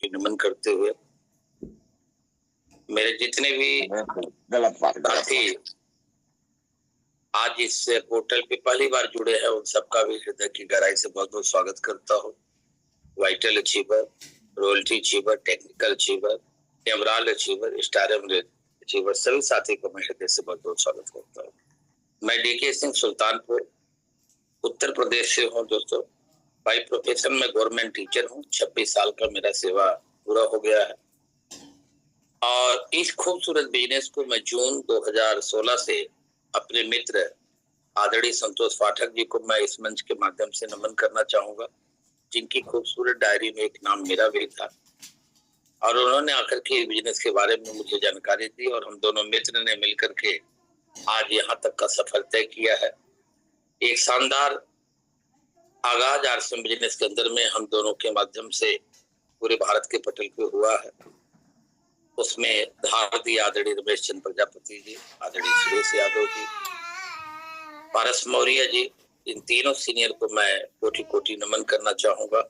नमन करते हुए मेरे जितने भी साथी आज इस पोर्टल पे पहली बार जुड़े हैं उन सबका भी हृदय की गहराई से बहुत बहुत स्वागत करता हूँ। Vital achiever, royalty achiever, technical achiever, emerald achiever, star emerald achiever, सभी साथी को मैं हृदय से बहुत बहुत स्वागत करता हूँ। मैं डीके सिंह सुल्तानपुर उत्तर प्रदेश से हूँ दोस्तों। बाई प्रोफेशन में गवर्नमेंट टीचर हूँ। 26 साल का मेरा सेवा पूरा हो गया है और इस खूबसूरत बिजनेस को मैं जून 2016 से अपने मित्र आदरणीय संतोष पाठक जी को मैं इस मंच के माध्यम से नमन करना चाहूंगा, जिनकी खूबसूरत डायरी में एक नाम मेरा भी था और उन्होंने आकर के बिजनेस के बारे में मुझे जानकारी दी और हम दोनों मित्र ने मिलकर के आज यहाँ तक का सफर तय किया है। एक शानदार आगाज आरसीएम बिजनेस के अंदर में हम दोनों के माध्यम से पूरे भारत के पटल पे हुआ है। उसमें भारतीय आदरणीय रमेश चंद्र प्रजापति जी, आदरणीय सुरेश यादव जी, पारस मौर्य जी, इन तीनों सीनियर को मैं कोटि कोटि नमन करना चाहूंगा।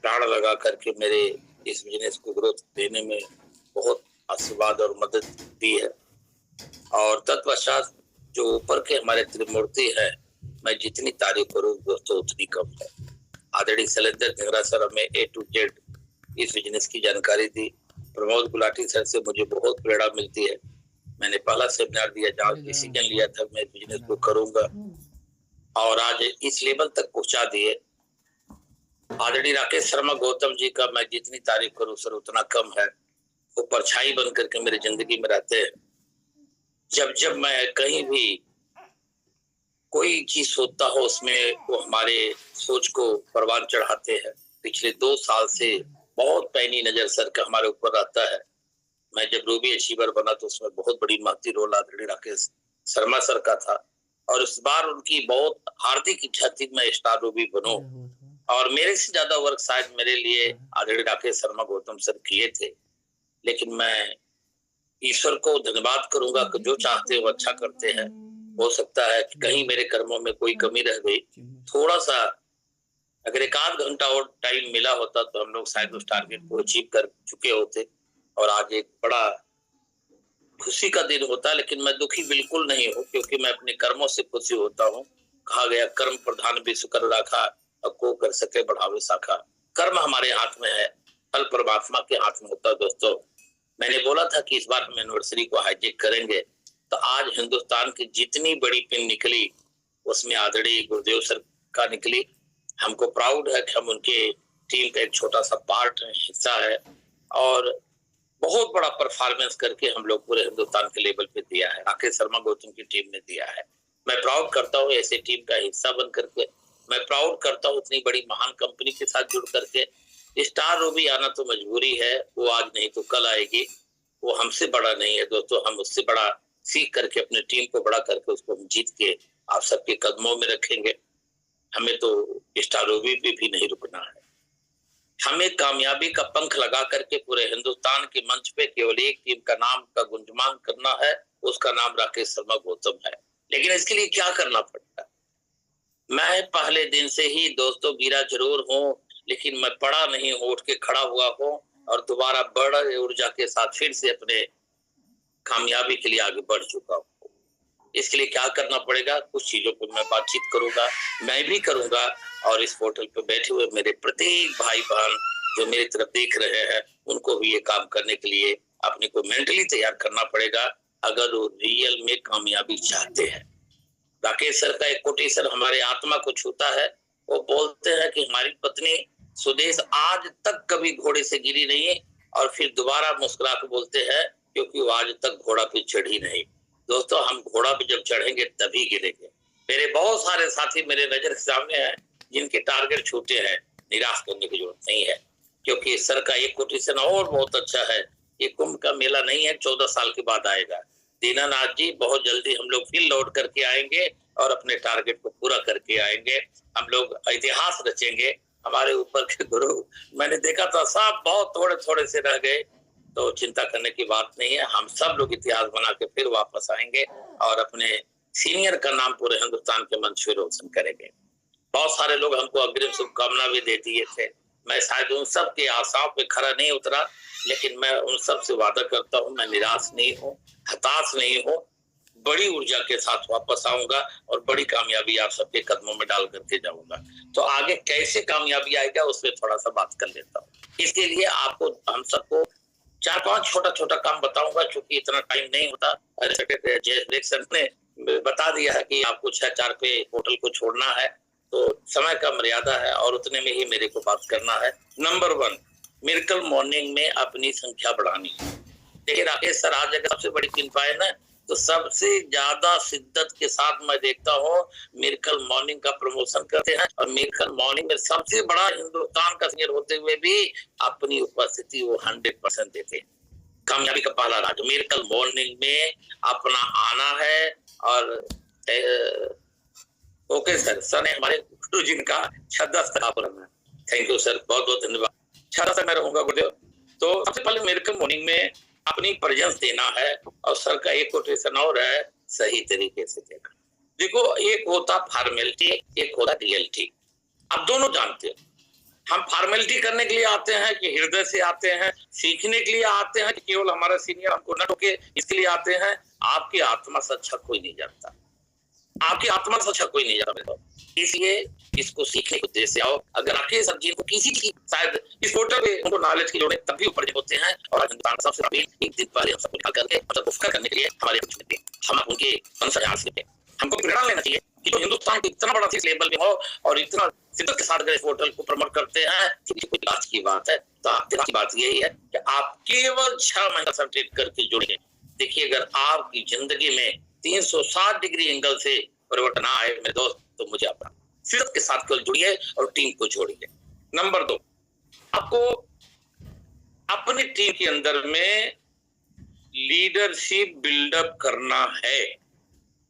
प्राण लगा करके मेरे इस बिजनेस को ग्रोथ देने में बहुत आशीर्वाद और मदद दी है और तत्पश्चात जो ऊपर के हमारे त्रिमूर्ति है, मैं जितनी तारीफ करूं दोस्तों उतनी कम है। आदरणीय शैलेंद्र धिंगरा सर हमें A to Z इस बिजनेस की जानकारी दी। प्रमोद गुलाटी सर से मुझे बहुत प्रेरणा मिलती है। मैंने पहला सेमिनार दिया जहाँ डिसीजन लिया था मैं बिजनेस को करूंगा और आज इस लेवल तक पहुंचा दिए। आदरणीय राकेश शर्मा गौतम जी का मैं जितनी तारीफ करूं सर उतना कम है। वो परछाई बन करके मेरी जिंदगी में रहते हैं। जब जब मैं कहीं भी कोई चीज सोचता हो उसमें वो हमारे सोच को परवान चढ़ाते हैं। पिछले 2 साल से बहुत पैनी नजर सर का हमारे ऊपर रहता है। मैं जब रूबी अचीवर बना तो उसमें बहुत बड़ी महती रोल आदरणीय राकेश शर्मा सर का था और इस बार उनकी बहुत हार्दिक इच्छा थी मैं स्टार रूबी बनूं और मेरे से ज्यादा वर्क शायद मेरे लिए आदरणीय राकेश शर्मा गौतम सर किए थे। लेकिन मैं ईश्वर को धन्यवाद करूंगा कि जो चाहते वो अच्छा करते हैं। हो सकता है कि कहीं मेरे कर्मों में कोई कमी रह गई, थोड़ा सा अगर 1 आध घंटा और टाइम मिला होता तो हम लोग शायद उस टारगेट को अचीव कर चुके होते और आज एक बड़ा खुशी का दिन होता। लेकिन मैं दुखी बिल्कुल नहीं हूँ क्योंकि मैं अपने कर्मों से खुशी होता हूँ। कहा गया कर्म प्रधान विश्व कर राखा और को कर सके बढ़ावे शाखा। कर्म हमारे हाथ में है, फल परमात्मा के हाथ में होता है। दोस्तों मैंने बोला था कि इस बार हम एनिवर्सरी को हाईजेक करेंगे तो आज हिंदुस्तान की जितनी बड़ी पिन निकली उसमें आदरणीय गुरुदेव सर का निकली। हमको प्राउड है कि हम उनके टीम का एक छोटा सा पार्ट हिस्सा है और बहुत बड़ा परफॉर्मेंस करके हम लोग पूरे हिंदुस्तान के लेवल पे दिया है। राकेश शर्मा गौतम की टीम ने दिया है। मैं प्राउड करता हूँ ऐसे टीम का हिस्सा बन करके। मैं प्राउड करता हूँ इतनी बड़ी महान कंपनी के साथ जुड़ करके। स्टार रूबी आना तो मजबूरी है, वो आज नहीं तो कल आएगी। वो हमसे बड़ा नहीं है दोस्तों, हम उससे बड़ा सीख करके अपनी टीम को बड़ा करके उसको हम जीत के आप सबके कदमों में रखेंगे। हमें तो स्टार रूबी पे भी नहीं रुकना है। हमें कामयाबी का पंख लगा करके पूरे हिंदुस्तान के मंच पे केवल एक टीम का नाम का गुंजमान करना है, उसका नाम राकेश शर्मा गौतम है। लेकिन इसके लिए क्या करना पड़ता है? मैं पहले दिन से ही दोस्तों गिरा जरूर हूँ लेकिन मैं पड़ा नहीं हूँ, उठ के खड़ा हुआ हूँ और दोबारा बड़े ऊर्जा के साथ फिर से अपने कामयाबी के लिए आगे बढ़ चुका हूँ। इसके लिए क्या करना पड़ेगा, कुछ चीजों पर मैं बातचीत करूंगा, मैं भी करूंगा और इस पोर्टल पे बैठे हुए मेरे प्रत्येक भाई बहन जो मेरी तरफ देख रहे हैं उनको भी ये काम करने के लिए अपने को मेंटली तैयार करना पड़ेगा अगर वो रियल में कामयाबी चाहते हैं। राकेश सर का एक कोटेशन हमारे आत्मा को छूता है। वो बोलते हैं कि हमारी पत्नी सुदेश आज तक कभी घोड़े से गिरी नहीं और फिर दोबारा मुस्कुरा के बोलते हैं क्योंकि वो आज तक घोड़ा पे चढ़ी नहीं। दोस्तों हम घोड़ा पे जब चढ़ेंगे तभी गिरेंगे। मेरे बहुत सारे साथी मेरे नजर के सामने हैं जिनके टारगेट छूटे हैं। निराश करने की जरूरत नहीं है क्योंकि सर का एक कोटेशन और बहुत अच्छा है। ये कुंभ का मेला नहीं है, 14 साल के बाद आएगा। दीनानाथ जी बहुत जल्दी हम लोग फिर लौट करके आएंगे और अपने टारगेट को पूरा करके आएंगे। हम लोग इतिहास रचेंगे। हमारे ऊपर के गुरु मैंने देखा था सब बहुत थोड़े थोड़े से रह गए, तो चिंता करने की बात नहीं है। हम सब लोग इतिहास बना के फिर वापस आएंगे और अपने सीनियर का नाम पूरे हिंदुस्तान के मंच पे रोशन करेंगे। बहुत सारे लोग हमको अग्रिम शुभकामना भी दे दिए थे। मैं शायद उन सब के आशाओं पे खरा नहीं उतरा, लेकिन मैं उन सब से वादा करता हूँ मैं निराश नहीं हूँ, हताश नहीं हूँ, बड़ी ऊर्जा के साथ वापस आऊंगा और बड़ी कामयाबी आप सबके कदमों में डाल करके जाऊंगा। तो आगे कैसे कामयाबी आएगा उस पर थोड़ा सा बात कर लेता हूँ। इसके लिए आपको हम सबको 4-5 छोटा-छोटा काम बताऊंगा, क्योंकि इतना टाइम नहीं होता। सर ने बता दिया है कि आपको 6-4 पे होटल को छोड़ना है, तो समय का मर्यादा है और उतने में ही मेरे को बात करना है। नंबर 1 मिरेकल मॉर्निंग में अपनी संख्या बढ़ानी। देखिए राकेश सर आज अगर सबसे बड़ी कृपा है ना, तो सबसे ज्यादा शिद्दत के साथ मैं देखता हूँ मिरेकल मॉर्निंग का प्रमोशन करते हैं, और मिरेकल मॉर्निंग में सबसे बड़ा हिंदुस्तान का सीनियर होते हुए भी अपनी उपस्थिति वो 100% देते हैं। कामयाबी का पहला राज मिरेकल मॉर्निंग में अपना आना है। और ओके सर ने हमारे गुरु जी का 6-10 तक रहना। थैंक यू सर, बहुत बहुत धन्यवाद। 6 तक मैं रहूंगा गुरुदेव। तो सबसे पहले मिरेकल मॉर्निंग में अपनी प्रेजेंस देना है, और सर का एक कोटेशन और है, सही तरीके से देखना। देखो एक होता फॉर्मेलिटी, एक होता रियलिटी। आप दोनों जानते हैं हम फॉर्मेलिटी करने के लिए आते हैं कि हृदय से आते हैं, सीखने के लिए आते हैं कि केवल हमारा सीनियर हमको न टोके इसके लिए आते हैं। आपकी आत्मा से अच्छा कोई नहीं जानता, आपकी आत्मा से अच्छा कोई नहीं जानता, इसलिए इसको सीखने के उद्देश्य से आओ। अगर आपके सब्जी को किसी की शायद इस पोर्टल पे उनको नॉलेज की जोड़े तब भी ऊपर होते हैं, और हिंदुस्तान सबसे बड़ी एक दिन पहले हम सबको निकाल करके मतलब उपकार करने के लिए हमारे कुछ मिलते हैं, हम उनके अनुसार से हमको प्रेरणा लेना चाहिए कि जो हिंदुस्तान को इतना बड़ा लेवल पे हो और इतना शिद्दत के साथ अगर इस पोर्टल को प्रमोट करते हैं, कोई बात की बात है। तो आपकी बात यही है कि आप केवल 6 महीना सर्टिफिकेट करके जुड़िए। देखिए अगर आपकी जिंदगी में 360 डिग्री एंगल से परिवर्तन आए मेरे दोस्त, तो मुझे अपना शिद्दत के साथ कल जुड़िए और टीम को जोड़िए। नंबर 2 आपको अपनी टीम के अंदर में लीडरशिप बिल्डअप करना है।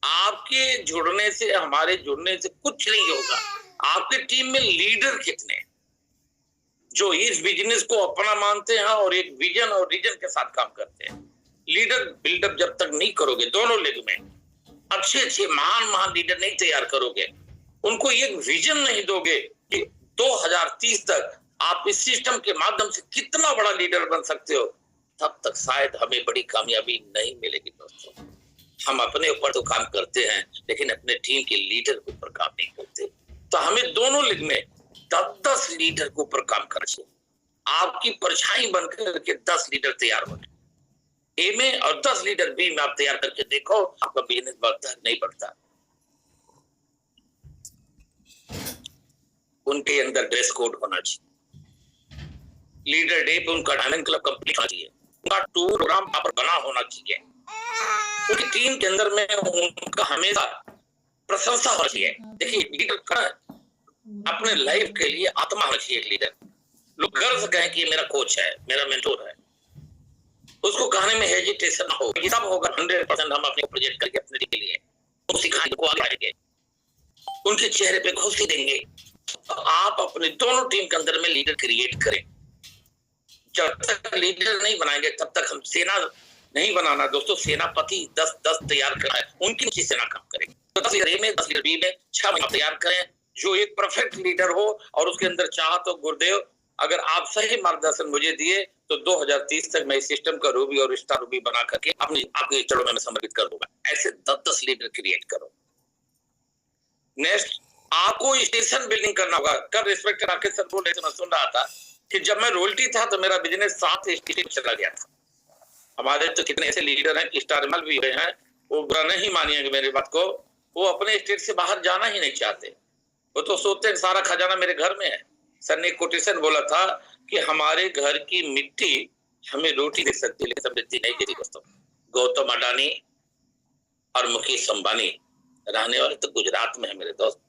आपके जुड़ने से हमारे जुड़ने से कुछ नहीं होगा। आपकी टीम में लीडर कितने जो इस बिजनेस को अपना मानते हैं और एक विजन और रीजन के साथ काम करते हैं। लीडर बिल्डअप जब तक नहीं करोगे, दोनों लेग में अच्छे महान लीडर नहीं तैयार करोगे, उनको एक विजन नहीं दोगे कि 2030 तक आप इस सिस्टम के माध्यम से कितना बड़ा लीडर बन सकते हो, तब तक शायद हमें बड़ी कामयाबी नहीं मिलेगी दोस्तों। हम अपने ऊपर तो काम करते हैं, लेकिन अपने टीम के लीडर के ऊपर काम नहीं करते। तो हमें दोनों लिग में 10 लीडर के ऊपर काम करना चाहिए। आपकी परछाई बनकर के 10 लीडर तैयार होने ए में, और 10 लीडर बी में आप तैयार करके देखो, आपका बिजनेस बढ़ता है नहीं बढ़ता। उनके अंदर ड्रेस कोड होना चाहिए, लीडर डे पे उनका डायमंड क्लब कंप्लीट होना चाहिए, उनका टूर प्रोग्राम पर बना होना चाहिए, उनकी टीम के अंदर में उनका हमेशा प्रशंसा होना चाहिए। देखिए लीडर का अपने लाइफ के लिए आत्मा होना चाहिए। लीडर लोग गर्व से कहें कि मेरा कोच है, मेरा मेंटोर है, उसको कहने में हेजिटेशन ना हो। ये सब होगा 100% हम अपने प्रोजेक्ट करके अपने के लिए उनको सिखाएंगे, को आगे बढ़ाएंगे, उनके चेहरे पे खुशी देंगे। तो आप अपने दोनों टीम के अंदर में लीडर क्रिएट करें। जब तक लीडर नहीं बनाएंगे तब तक हम सेना नहीं बनाना दोस्तों। सेनापति 10 तैयार करना है, उनकी नीचे सेना काम करेंगे। तो 10 लीडर ए में 10 लीडर बी में 6 महीना तैयार करें, जो एक परफेक्ट लीडर हो और उसके अंदर चाह तो गुरुदेव अगर आप सही मार्गदर्शन मुझे दिए तो 2030 तक मैं इस सिस्टम का रूबी और स्टार रूबी बना करके अपनी आपके चरणों में समर्पित कर दूंगा। ऐसे 10 लीडर क्रिएट करो। नेक्स्ट आपको स्टेशन बिल्डिंग करना होगा। कर रिस्पेक्ट राकेश सर बोल रहे थे, मैं सुन रहा था कि जब मैं रोयल्टी था तो मेरा बिजनेस 7 स्टेट चला गया था। हमारे तो कितने ऐसे लीडर हैं, स्टार मल भी हुए हैं, वो बुरा नहीं मानिएगा मेरी बात को, वो अपने स्टेट से बाहर जाना ही नहीं चाहते। वो तो सोचते हैं सारा खजाना मेरे घर में है। सर ने कोटेशन बोला था कि हमारे घर की मिट्टी हमें रोटी दे सकती है, लेकिन समृद्धि नहीं देती दोस्तों। गौतम अडानी और मुकेश अंबानी रहने वाले तो गुजरात में है मेरे दोस्त,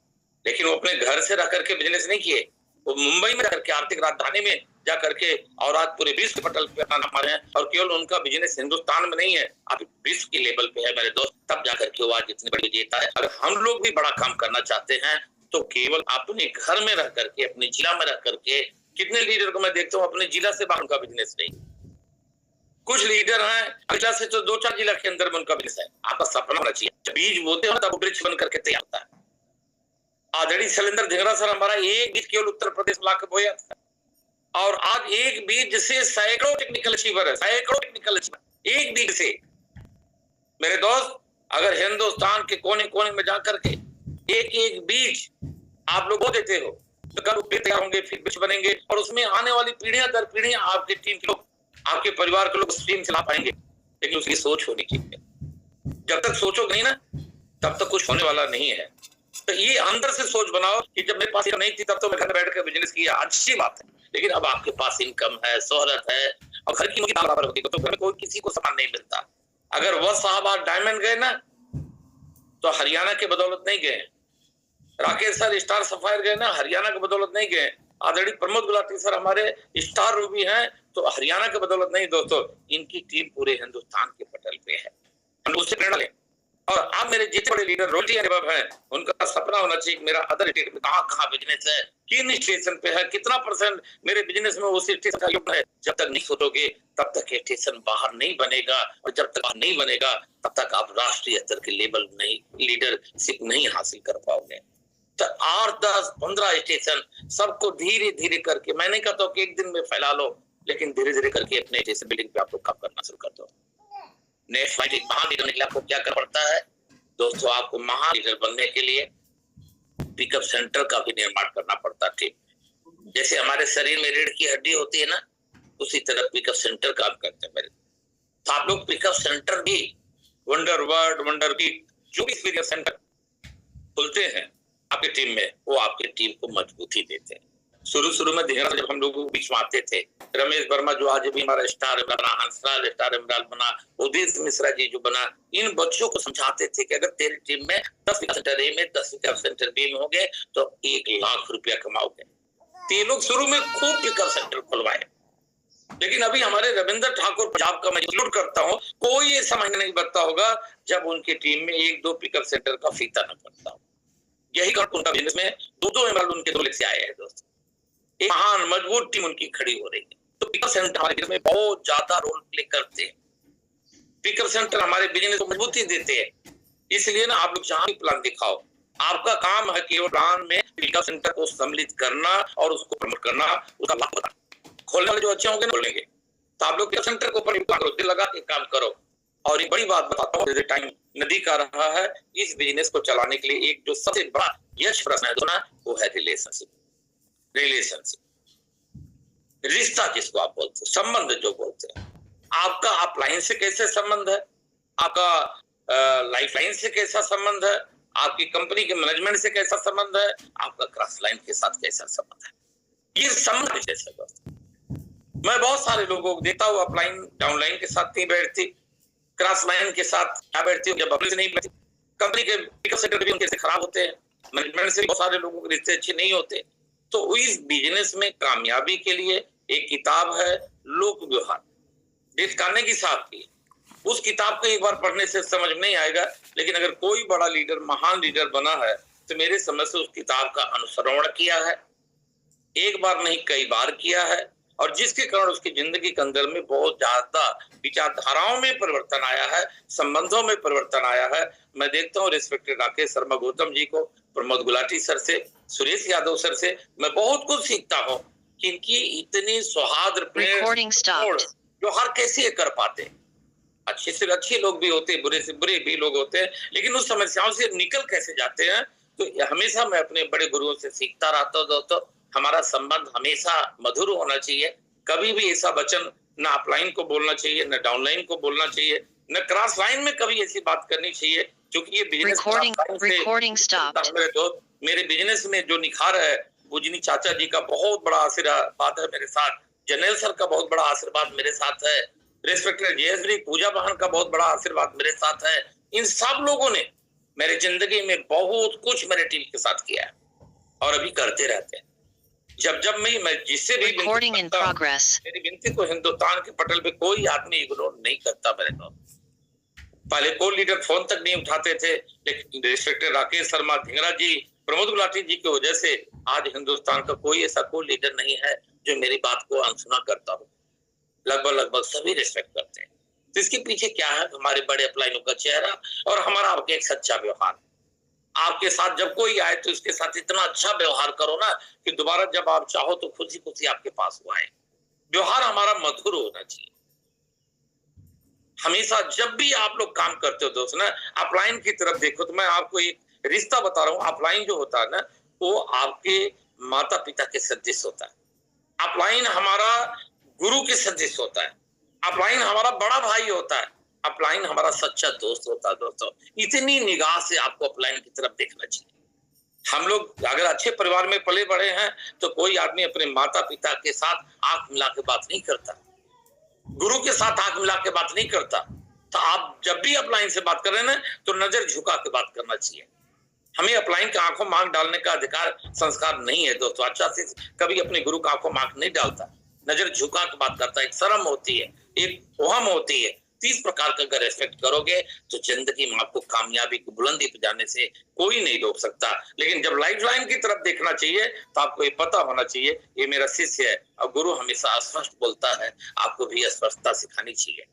लेकिन वो अपने घर से रह करके बिजनेस नहीं किए, वो मुंबई में रह करके आर्थिक राजधानी में जा करके और आज पूरे विश्व पटल पे अपना नाम मारे हैं। और केवल उनका बिजनेस हिंदुस्तान में नहीं है, आप विश्व की लेवल पे है मेरे दोस्त, तब जाकर के वो आज इतनी बड़ी विजेता है। अगर हम लोग भी बड़ा काम करना चाहते हैं तो केवल अपने घर में रह करके, अपने जिला में रह करके, कितने लीडर को मैं देखता हूँ अपने जिला से बाहर उनका बिजनेस नहीं। कुछ लीडर हैं जिला से तो 2-4 जिला के अंदर में उनका बिजनेस है। आपका सपना होना चाहिए, बीज बोते हो तब वृक्ष बन करके तैयार होता है। आदरणीय शैलेंद्र धिंगरा सर हमारा एक बीज केवल उत्तर प्रदेश ला के बोया था, और आज एक बीज से सैकड़ों टेक्निकल अचीवर है, सैकड़ों टेक्निकल अचीवर एक बीज से। मेरे दोस्त, अगर हिंदुस्तान के कोने कोने में जाकर के एक एक बीज आप लोग बो देते हो तो कल पेड़ तैयार होंगे, फिर वृक्ष बनेंगे, और उसमें आने वाली पीढ़ियां दर पीढ़ियां आपके टीम के लोग, आपके परिवार के लोग उस टीम से ला पाएंगे। लेकिन उसकी सोच होनी चाहिए। जब तक सोचोगे नहीं ना, तब तक कुछ होने वाला नहीं है। तो ये अंदर से सोच बनाओ कि जब मेरे पास नहीं थी तब तो मैं घर बैठ कर बिजनेस किया, अच्छी बात है। लेकिन अब आपके पास इनकम है, शोहरत है, और घर की मुर्गी बराबर होती है, तो घर में कोई किसी को सामान नहीं मिलता। अगर वह साहब आज डायमंड गए ना, तो हरियाणा के बदौलत नहीं गए। राकेश सर स्टार सफायर गए ना, हरियाणा के बदौलत नहीं गए। आदरणीय प्रमोद गुलाटी सर हमारे स्टार रूबी हैं, तो हरियाणा के बदौलत नहीं दोस्तों, इनकी टीम पूरे हिंदुस्तान के पटल पे है। हम उससे प्रेरणा लें। और आप मेरे जितने बड़े लीडर रोटी अनुभव हैं, उनका सपना होना चाहिए मेरा अदर स्टेट में कहाँ बिजनेस है, किन स्टेशन पे है, कितना % मेरे बिजनेस में उस स्टेशन का योगदान है। जब तक नहीं सोचोगे तब तक ये स्टेशन बाहर नहीं बनेगा, और जब तक बाहर नहीं बनेगा तब तक आप राष्ट्रीय स्तर के लेवल नहीं, लीडरशिप नहीं हासिल कर पाओगे। तो 8, 10, 15 स्टेशन सबको धीरे धीरे करके, मैं नहीं कहता कि एक दिन में फैला लो, लेकिन धीरे धीरे करके अपने स्टेशन बिल्डिंग पे आप लोग काम करना शुरू कर दो। नेक्स्ट महान लीडर के लिए आपको क्या करना पड़ता है दोस्तों? आपको महान लीडर बनने के लिए पिकअप सेंटर का भी निर्माण करना पड़ता है। ठीक जैसे हमारे शरीर में रीढ़ की हड्डी होती है ना, उसी तरह पिकअप सेंटर काम करते हैं मेरे। तो आप लोग पिकअप सेंटर भी, वंडर वर्ड, वंडर की जो भी पिकअप सेंटर खुलते हैं आपकी टीम में, वो आपकी टीम को मजबूती देते हैं। शुरू में जब हम लोगों के बीच में आते थे, रमेश वर्मा जो आज भी हमारा स्टार बना, हंसराज स्टार इमरान बना, उदित मिश्रा जी जो बना, इन बच्चों को समझाते थे कि अगर तेरी टीम में 10 पिकअप सेंटर ए में, 10 पिकअप सेंटर बी में होंगे तो 1 लाख रुपया कमाओगे। तो ये लोग शुरू में खूब पिकअप सेंटर खुलवाए, लेकिन अभी हमारे रविंद्र ठाकुर पंजाब का मैं सैल्यूट करता हूँ, कोई ऐसा महीना नहीं बनता होगा जब उनकी टीम में 1-2 पिकअप सेंटर का फीता न पड़ता हो। यही कारण उनका बिजनेस में 2-2 एमराल्ड उनके 2 से आए हैं दोस्तों। एक महान मजबूत टीम उनकी खड़ी हो रही है। तो पिकअप सेंटर हमारे बिजनेस में बहुत ज्यादा रोल प्ले करते हैं। पिकअप सेंटर हमारे बिजनेस को मजबूती देते हैं। इसलिए ना आप लोग जहां भी प्लान दिखाओ, आपका काम है केवल प्लान में पिकअप सेंटर को सम्मिलित करना और उसको प्रमोट करना, उसका लाभ बताना। खोलने वाले जो अच्छे होंगे खोलेंगे, तो आप लोग पिकअप सेंटर को दिल लगा के काम करो। और एक बड़ी बात बताता हूँ, टाइम नदी का रहा है, इस बिजनेस को चलाने के लिए एक जो सबसे बड़ा यश प्रश्न है ना, वो है रिलेशनशिप। रिश्ता जिसको आप बोलते हो, संबंध जो बोलते हैं। आपका अपलाइन से कैसे संबंध है, आपका लाइफ लाइन से कैसा संबंध है, आपकी कंपनी के मैनेजमेंट से कैसा संबंध है, आपका क्रॉस लाइन के साथ कैसा संबंध है, ये संबंध जैसे दोस्त। मैं बहुत सारे लोगों को देखता हूँ अपलाइन डाउनलाइन के साथ नहीं बैठती, क्रॉस लाइन के साथ क्या बैठती हो, जब अपने से नहीं बैठती। कंपनी के पिकअप सेंटर भी उनके खराब होते हैं, मैनेजमेंट से बहुत सारे लोगों के रिश्ते अच्छे नहीं होते। तो इस बिजनेस में कामयाबी के लिए एक किताब है लोक व्यवहार, डेट कार्नेगी साहब की। उस किताब को एक बार पढ़ने से समझ नहीं आएगा, लेकिन अगर कोई बड़ा लीडर, महान लीडर बना है तो मेरे समझ से उस किताब का अनुसरण किया है, एक बार नहीं कई बार किया है, और जिसके कारण उसकी जिंदगी के अंदर में बहुत ज्यादा विचारधाराओं में परिवर्तन आया है, संबंधों में परिवर्तन आया है। मैं देखता हूँ रिस्पेक्टेड राकेश शर्मा गौतम जी को, प्रमोद गुलाटी सर से, सुरेश यादव सर से मैं बहुत कुछ सीखता हूँ कि इनकी इतनी सौहार्द जो हर कैसे कर पाते। अच्छे से अच्छे लोग भी होते हैं, बुरे से बुरे भी लोग होते हैं, लेकिन उस समस्याओं से निकल कैसे जाते हैं। तो हमेशा मैं अपने बड़े गुरुओं से सीखता रहता हूँ दोस्तों। हमारा संबंध हमेशा मधुर होना चाहिए, कभी भी ऐसा वचन न अपलाइन को बोलना चाहिए, न डाउनलाइन को बोलना चाहिए, न क्रॉस लाइन में कभी ऐसी बात करनी चाहिए, क्योंकि ये बिजनेस मेरे बिजनेस में जो निखार है, पूजनी चाचा जी का बहुत बड़ा आशीर्वाद है मेरे साथ, जनरल सर का बहुत बड़ा आशीर्वाद मेरे साथ है, रेस्पेक्टेड जयश्री पूजा बहन का बहुत बड़ा आशीर्वाद मेरे साथ है। इन सब लोगों ने मेरे जिंदगी में बहुत कुछ मेरे टीम के साथ किया है और अभी करते रहते हैं। जब मैं जिससे भी मेरी विनती को हिंदुस्तान के पटल पे कोई आदमी इग्नोर नहीं करता मेरे को। पहले कोई लीडर फोन तक नहीं उठाते थे, लेकिन रिस्पेक्टेड राकेश शर्मा, धिंगरा जी, प्रमोद गुलाटी जी की वजह से आज हिंदुस्तान का कोई ऐसा कोई लीडर नहीं है जो मेरी बात को अनसुना करता हो। लगभग सभी रिस्पेक्ट करते हैं। तो इसके पीछे क्या है? हमारे बड़े अपलाइनों का चेहरा और हमारा आपके एक सच्चा व्यवहार। आपके साथ जब कोई आए तो उसके साथ इतना अच्छा व्यवहार करो ना कि दोबारा जब आप चाहो तो खुशी खुशी आपके पास वो आए। व्यवहार हमारा मधुर होना चाहिए। हमेशा जब भी आप लोग काम करते हो दोस्त ना, अपलाइन की तरफ देखो। तो मैं आपको एक रिश्ता बता रहा हूँ। अपलाइन जो होता है ना, वो आपके माता पिता के सदृश होता है। अपलाइन हमारा गुरु के सदृश होता है। अपलाइन हमारा बड़ा भाई होता है। अपलाइन हमारा सच्चा दोस्त होता है। दोस्तों, इतनी निगाह से आपको अपलाइन की तरफ देखना चाहिए। हम लोग अगर अच्छे परिवार में पले बड़े हैं तो कोई आदमी अपने माता पिता के साथ आंख मिला के बात नहीं करता, गुरु के साथ आंख मिला के बात नहीं करता। तो आप जब भी अपलाइन से बात कर रहे हैं ना, तो नजर झुका के बात करना चाहिए। हमें अपलाइन के आंखों में आंख डालने का अधिकार संस्कार नहीं है दोस्तों। अच्छा से कभी अपने गुरु का आंखों में आंख नहीं डालता, नजर झुका के बात करता है। एक शर्म होती है, एक ओहम होती है। 30 प्रकार का अगर रेस्पेक्ट करोगे तो जिंदगी में आपको कामयाबी की बुलंदी पे जाने से कोई नहीं रोक सकता। लेकिन जब लाइफ लाइन की तरफ देखना चाहिए तो आपको ये पता होना चाहिए ये मेरा शिष्य है, और गुरु हमेशा स्पष्ट बोलता है, आपको भी स्पष्टता सिखानी चाहिए।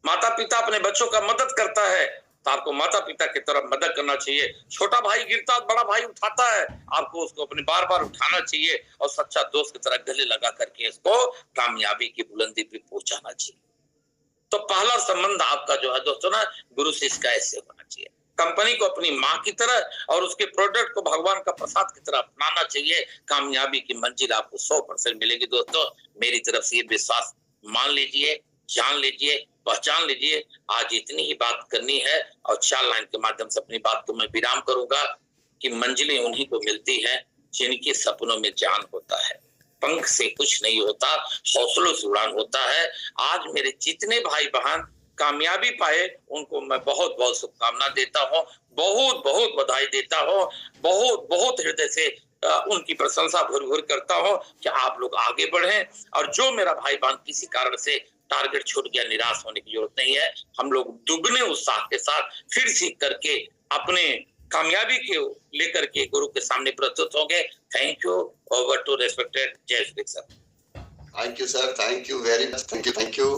माता पिता अपने बच्चों का मदद करता है तो आपको माता पिता की तरफ मदद करना चाहिए। छोटा भाई गिरता है, बड़ा भाई उठाता है, आपको उसको अपने बार बार उठाना चाहिए और सच्चा दोस्त की तरह गले लगा करके इसको कामयाबी की बुलंदी पे पहुंचाना चाहिए। तो पहला संबंध आपका जो है दोस्तों ना, गुरु शिष्य का ऐसे होना चाहिए। कंपनी को अपनी माँ की तरह और उसके प्रोडक्ट को भगवान का प्रसाद की तरह अपनाना चाहिए। कामयाबी की मंजिल आपको 100% मिलेगी दोस्तों। मेरी तरफ से ये विश्वास मान लीजिए, जान लीजिए, पहचान लीजिए। आज इतनी ही बात करनी है और 4 लाइन के माध्यम से अपनी बात को मैं विराम करूंगा कि मंजिलें उन्हीं को मिलती हैं जिनके सपनों में जान होता है। पंख से कुछ नहीं होता, हौसलों से उड़ान होता है। आज मेरे जितने भाई बहन कामयाबी पाए उनको मैं बहुत बहुत शुभकामना देता हूँ, बहुत बहुत बधाई देता हूँ, बहुत बहुत हृदय से उनकी प्रशंसा भर भर करता हूँ कि आप लोग आगे बढ़ें। और जो मेरा भाई बहन किसी कारण से टारगेट छूट गया, निराश होने की जरूरत नहीं है। हम लोग दुगने उत्साह के साथ फिर सीख करके अपने कामयाबी के लेकर के गुरु के सामने प्रस्तुत होंगे। Thank you. Over to respected Jai Shri sir. Thank you sir, thank you very much, thank you.